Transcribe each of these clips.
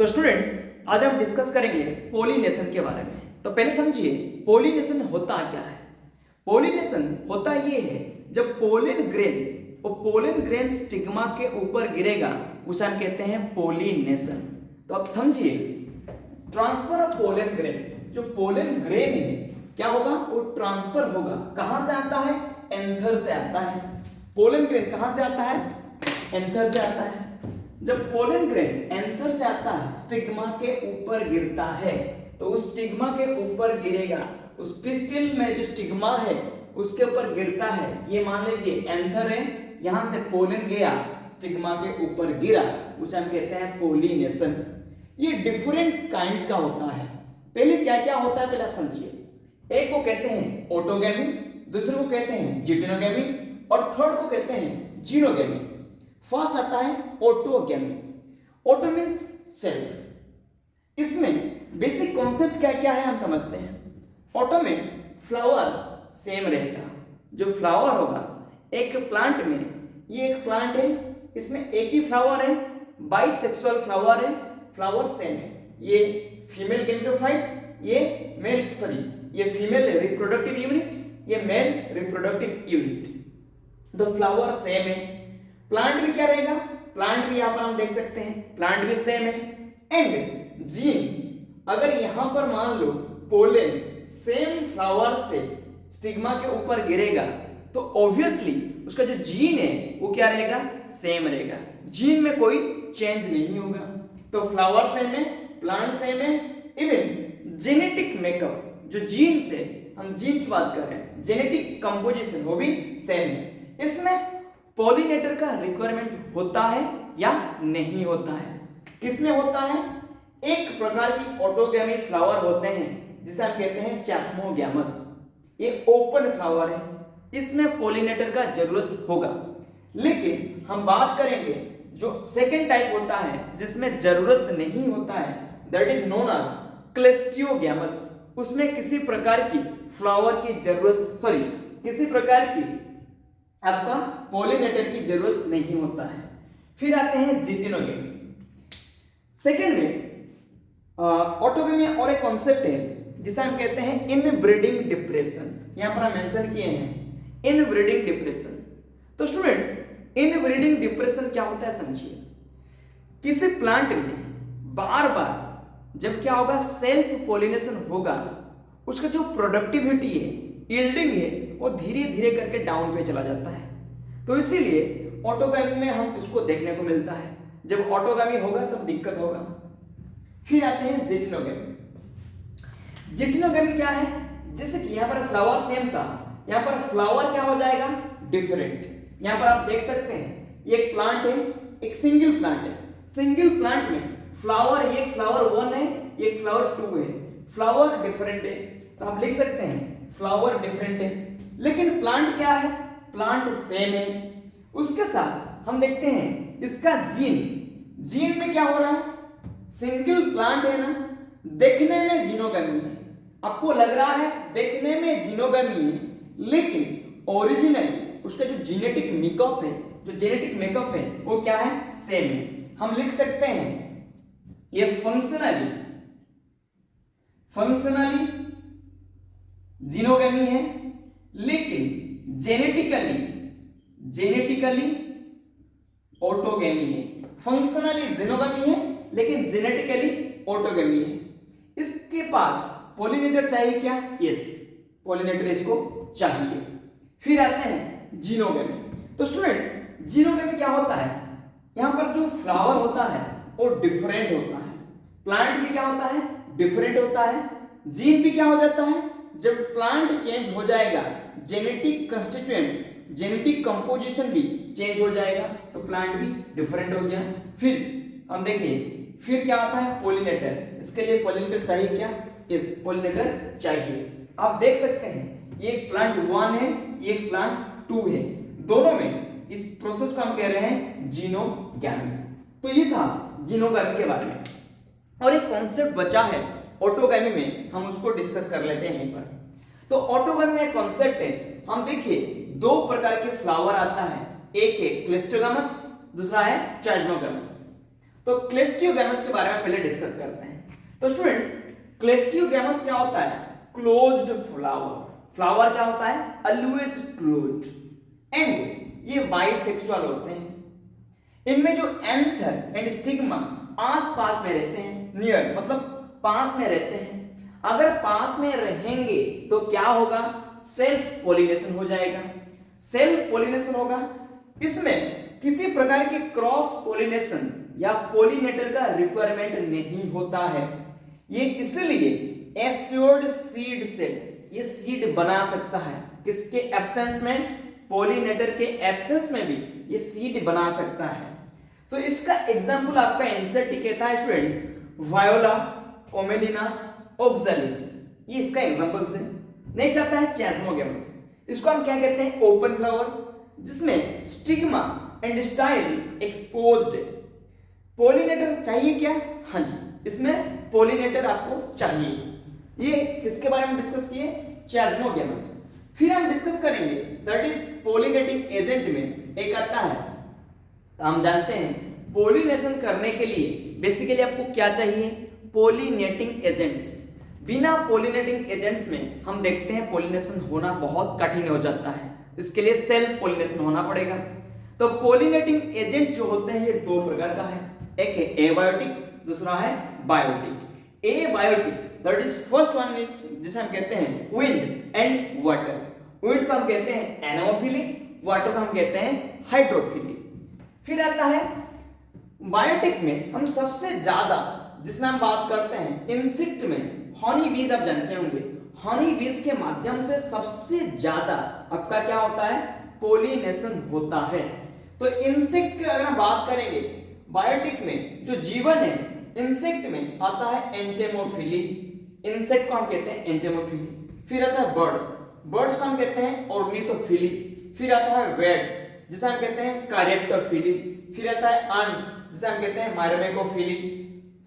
तो स्टूडेंट्स, आज हम डिस्कस करेंगे पोलिनेशन के बारे में। तो पहले समझिए पोलिनेशन होता क्या है। पोलिनेशन होता ये है जब पोलन ग्रेन्स स्टिग्मा के ऊपर गिरेगा, उसे हम कहते हैं पोलिनेशन। तो अब समझिए ट्रांसफर ऑफ पोलन ग्रेन, जो पोलन ग्रेन है क्या होगा, वो ट्रांसफर होगा। कहां से आता है? एंथर से आता है। पोलन ग्रेन कहां से आता है? एंथर से आता है। जब पोलन ग्रेन एंथर से आता है, स्टिग्मा के ऊपर गिरता है, तो उस स्टिग्मा के ऊपर गिरेगा, उस पिस्टिल में जो स्टिग्मा है उसके ऊपर गिरता है। ये मान लीजिए एंथर है, यहां से पोलन गया, स्टिग्मा के ऊपर गिरा, उसे हम कहते हैं पोलिनेशन। ये डिफरेंट काइंड्स का होता है। पहले क्या क्या होता है पहले आप समझिए। एक को कहते हैं ऑटोगैमी, दूसरे को कहते हैं जिटेनोगैमी, और थर्ड को कहते हैं जीनोगैमी। फर्स्ट आता है ऑटोगैमी। Auto means self. इसमें बेसिक कॉन्सेप्ट क्या क्या है हम समझते हैं। ऑटो में फ्लावर सेम रहेगा। जो फ्लावर होगा एक प्लांट में, ये एक प्लांट है, इसमें एक ही फ्लावर है, बाइसेक्सुअल फ्लावर है, फ्लावर सेम है। ये फीमेल गैमेटोफाइट, ये फीमेल रिप्रोडक्टिव यूनिट, ये मेल रिप्रोडक्टिव यूनिट। दो फ्लावर सेम है। प्लांट भी क्या रहेगा? प्लांट भी यहां पर हम देख सकते हैं, प्लांट भी सेम है। एंड जीन, अगर यहां पर मान लो पोलन सेम फ्लावर से स्टिग्मा के ऊपर गिरेगा, तो ऑब्वियसली उसका जो जीन है वो क्या रहेगा? सेम रहेगा। जीन में कोई चेंज नहीं होगा। तो फ्लावर सेम है, प्लांट सेम है, इवन जेनेटिक मेकअप, जो जीन से हम जीन की बात कर रहे हैं, जेनेटिक कंपोजिशन वो भी सेम है। इसमें पॉलिनेटर का रिक्वायरमेंट होता है या नहीं होता है? किसमें होता है? एक प्रकार की ऑटोगैमी फ्लावर होते हैं जिसे हम कहते हैं चैस्मोगैमस। ये ओपन फ्लावर है, इसमें पॉलिनेटर का जरूरत होगा। लेकिन हम बात करेंगे जो सेकेंड टाइप होता है जिसमें जरूरत नहीं होता है, दैट इज नोन एज क्लेस्टियोगैमस। उसमें किसी प्रकार की फ्लावर की जरूरत, किसी प्रकार की आपका पॉलिनेटर की जरूरत नहीं होता है। फिर आते हैं जिटेनोगैमी। सेकेंड में ऑटोगैमी और एक कॉन्सेप्ट है जिसे हम कहते हैं इनब्रीडिंग डिप्रेशन। यहां पर हम मेंशन किए हैं इनब्रीडिंग डिप्रेशन। तो स्टूडेंट्स, इनब्रीडिंग डिप्रेशन क्या होता है समझिए। किसी प्लांट में बार बार जब क्या होगा, सेल्फ पॉलिनेशन होगा, उसका जो प्रोडक्टिविटी है, यील्डिंग है, वो धीरे धीरे करके डाउन पे चला जाता है। तो इसीलिए ऑटोगैमी में हम उसको देखने को मिलता है। जब ऑटोगैमी होगा तब दिक्कत होगा। फिर आते हैं जिटेनोगैमी। जिटेनोगैमी क्या है? जैसे कि यहां पर फ्लावर सेम था, यहां पर फ्लावर क्या हो जाएगा? डिफरेंट। यहां पर आप देख सकते हैं ये एक प्लांट है, एक सिंगल प्लांट है। सिंगल प्लांट में फ्लावर, ये फ्लावर 1 है, ये फ्लावर 2 है, फ्लावर डिफरेंट है। तो आप लिख सकते हैं फ्लावर डिफरेंट है, लेकिन प्लांट क्या है? प्लांट सेम है। उसके साथ हम देखते हैं इसका जीन में क्या हो रहा है? सिंगल प्लांट है ना, देखने में जीनोगैमी है, आपको लग रहा है देखने में जीनोगैमी है, लेकिन ओरिजिनल उसका जो जेनेटिक मेकअप है वो क्या है? सेम है। हम लिख सकते हैं ये फंक्शनली जीनोगैमी है, लेकिन जेनेटिकली ऑटोगैमी है। फंक्शनली जीनोगैमी है, लेकिन जेनेटिकली ऑटोगैमी है। इसके पास पॉलिनेटर चाहिए क्या? यस, पॉलिनेटर इसको चाहिए। फिर आते हैं जीनोगैमी। तो स्टूडेंट्स, जीनोगैमी क्या होता है? यहां पर जो फ्लावर होता है वो डिफरेंट होता है, प्लांट भी क्या होता है? डिफरेंट होता है। जीन भी क्या हो जाता है? जब प्लांट चेंज हो जाएगा, जेनेटिक कंस्टिट्यूएंट्स, जेनेटिक कंपोजिशन भी चेंज हो जाएगा, तो प्लांट भी डिफरेंट हो गया। फिर हम देखिए, फिर क्या आता है? पॉलिनेटर। इसके लिए पॉलिनेटर चाहिए क्या? यस, पॉलिनेटर चाहिए। आप देख सकते हैं ये प्लांट 1 है, ये प्लांट 2 है, दोनों में इस प्रोसेस को हम कह रहे हैं जीनोगैमी। तो ये था जीनोगैमी के बारे में। और एक कॉन्सेप्ट बचा है ऑटोगैमी में, हम उसको डिस्कस कर लेते हैं यहीं पर। तो ऑटोगैमी में एक कॉन्सेप्ट है, हम देखिए 2 प्रकार के फ्लावर आता है, एक है क्लेस्टोगैमस, दूसरा है चाइजमोगैमस। तो क्लेस्टियोगैमस के बारे में पहले डिस्कस करते हैं। तो स्टूडेंट्स, क्लेस्टियोगैमस क्या होता है? Closed flower. फ्लावर क्या होता है? Always closed. एंड ये बाइसेक्सुअल होते हैं। इनमें जो एंथर एंड स्टिग्मा आस पास में रहते हैं, नियर मतलब पास में रहते हैं। अगर पास में रहेंगे तो क्या होगा? सेल्फ पॉलिनेशन हो जाएगा। सेल्फ पॉलिनेशन होगा। इसमें किसी प्रकार के क्रॉस पॉलिनेशन या पॉलिनेटर का रिक्वायरमेंट नहीं होता है। ये इसलिए एस्योर्ड सीड सेट, ये सीड बना सकता है। किसके एब्सेंस में? पॉलिनेटर के एब्सेंस में भी ये सीड बना सकता है। सो इसका एग्जांपल आपका एंसेट कहता है स्टूडेंट्स, वायोला, ओमेलिना, ओक्सालिस, ये इसका एग्जांपल है। नेक्स्ट आता है चेस्मोगैमस। इसको हम क्या कहते हैं? ओपन फ्लावर, जिसमें स्टिग्मा एंड स्टाइल एक्सपोज्ड है। पॉलिनेटर चाहिए क्या? हाँ जी, इसमें पॉलिनेटर आपको चाहिए। ये किसके बारे में डिस्कस किए? चेस्मोगैमस। फिर हम डिस्कस करेंगे दैट इज पॉलिनेटिंग एजेंट में एक आता है, हम जानते हैं पॉलिनेशन करने के लिए बेसिकली आपको क्या चाहिए? Pollinating agents. बिना पॉलिनेटिंग एजेंट्स में हम देखते हैं पॉलिनेशन होना बहुत कठिन हो जाता है। इसके लिए सेल्फ पॉलिनेशन होना पड़ेगा। तो पॉलिनेटिंग एजेंट जो होते हैं ये दो प्रकार का है, एक है एबायोटिक, दूसरा है biotic. Abiotic that is first one जिसे हम कहते हैं विंड एंड वाटर। विंड को हम कहते हैं एनोफिलिक, वाटर को हम कहते हैं हाइड्रोफिलिक। फिर आता है बायोटिक में हम सबसे ज्यादा जिसमें हम बात करते हैं इंसेक्ट में, हनी बीज आप जानते होंगे। हनी बीज के माध्यम से सबसे ज्यादा आपका क्या होता है? पॉलिनेशन होता है। तो इंसेक्ट की अगर हम बात करेंगे बायोटिक में जो जीवन है इंसेक्ट में आता है एंटेमोफिली। इंसेक्ट को हम कहते हैं एंटेमोफिली। फिर आता है बर्ड्स, बर्ड्स को हम कहते हैं ऑर्निथोफिली। फिर आता है वेट्स जिसे हम कहते हैं कैरेक्टोफिली। फिर आता है अंट्स जिसे हम कहते हैं मायरमेकोफिली।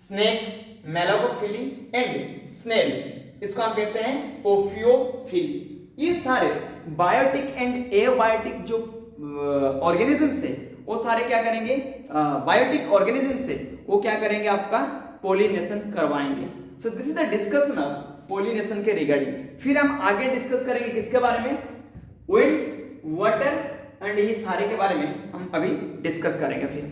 स्नेक मेलाकोफिली एंड स्नेल, इसको हम कहते हैं ओफियोफिली। ये सारे बायोटिक एंड एबायोटिक जो ऑर्गेनिज्म से वो सारे क्या करेंगे? बायोटिक ऑर्गेनिज्म से वो क्या करेंगे? आपका पॉलिनेशन करवाएंगे। So this is the discussion of pollination के रिगार्डिंग। फिर हम आगे डिस्कस करेंगे किसके बारे में? विंड, वाटर एंड ये सारे के बारे में हम अभी डिस्कस करेंगे फिर।